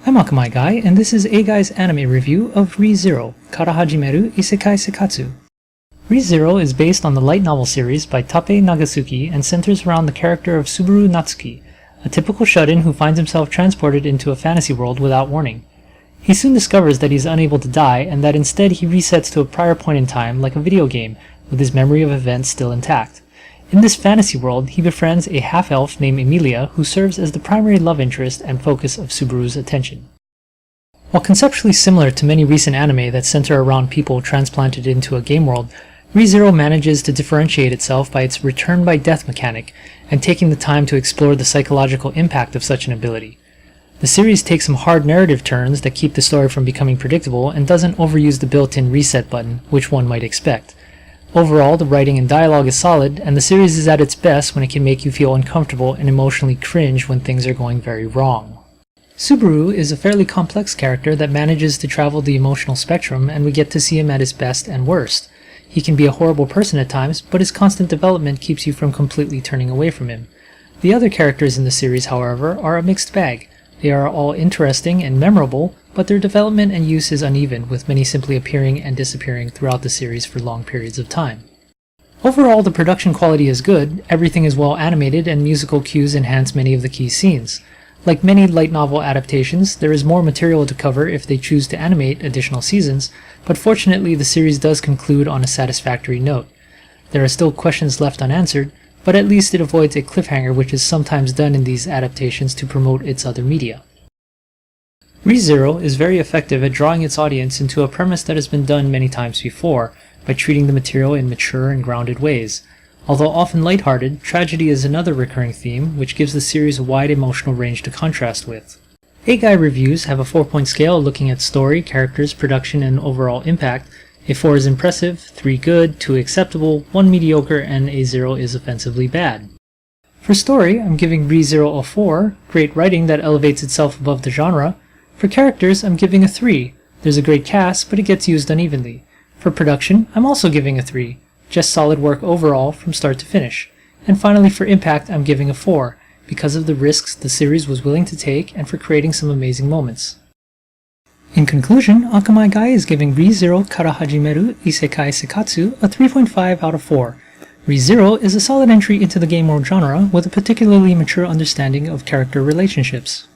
I'm Akamai Guy, and this is A-Guy's anime review of Re:Zero, Kara Hajimeru Isekai Seikatsu. Re:Zero is based on the light novel series by Tappei Nagatsuki and centers around the character of Subaru Natsuki, a typical shut-in who finds himself transported into a fantasy world without warning. He soon discovers that he is unable to die, and that instead he resets to a prior point in time like a video game, with his memory of events still intact. In this fantasy world, he befriends a half-elf named Emilia who serves as the primary love interest and focus of Subaru's attention. While conceptually similar to many recent anime that center around people transplanted into a game world, Re:Zero manages to differentiate itself by its return-by-death mechanic and taking the time to explore the psychological impact of such an ability. The series takes some hard narrative turns that keep the story from becoming predictable and doesn't overuse the built-in reset button, which one might expect. Overall, the writing and dialogue is solid, and the series is at its best when it can make you feel uncomfortable and emotionally cringe when things are going very wrong. Subaru is a fairly complex character that manages to travel the emotional spectrum, and we get to see him at his best and worst. He can be a horrible person at times, but his constant development keeps you from completely turning away from him. The other characters in the series, however, are a mixed bag. They are all interesting and memorable, but their development and use is uneven, with many simply appearing and disappearing throughout the series for long periods of time. Overall, the production quality is good, everything is well animated, and musical cues enhance many of the key scenes. Like many light novel adaptations, there is more material to cover if they choose to animate additional seasons, but fortunately the series does conclude on a satisfactory note. There are still questions left unanswered, but at least it avoids a cliffhanger which is sometimes done in these adaptations to promote its other media. Re:Zero is very effective at drawing its audience into a premise that has been done many times before, by treating the material in mature and grounded ways. Although often lighthearted, tragedy is another recurring theme, which gives the series a wide emotional range to contrast with. A-Guy reviews have a 4-point scale looking at story, characters, production, and overall impact. A 4 is impressive, 3 good, 2 acceptable, 1 mediocre, and a 0 is offensively bad. For story, I'm giving Re:Zero a 4, great writing that elevates itself above the genre. For characters, I'm giving a 3. There's a great cast, but it gets used unevenly. For production, I'm also giving a 3. Just solid work overall from start to finish. And finally for impact, I'm giving a 4, because of the risks the series was willing to take and for creating some amazing moments. In conclusion, Akamai Guy is giving Re:Zero Kara Hajimeru Isekai Seikatsu a 3.5 out of 4. Re:Zero is a solid entry into the game world genre with a particularly mature understanding of character relationships.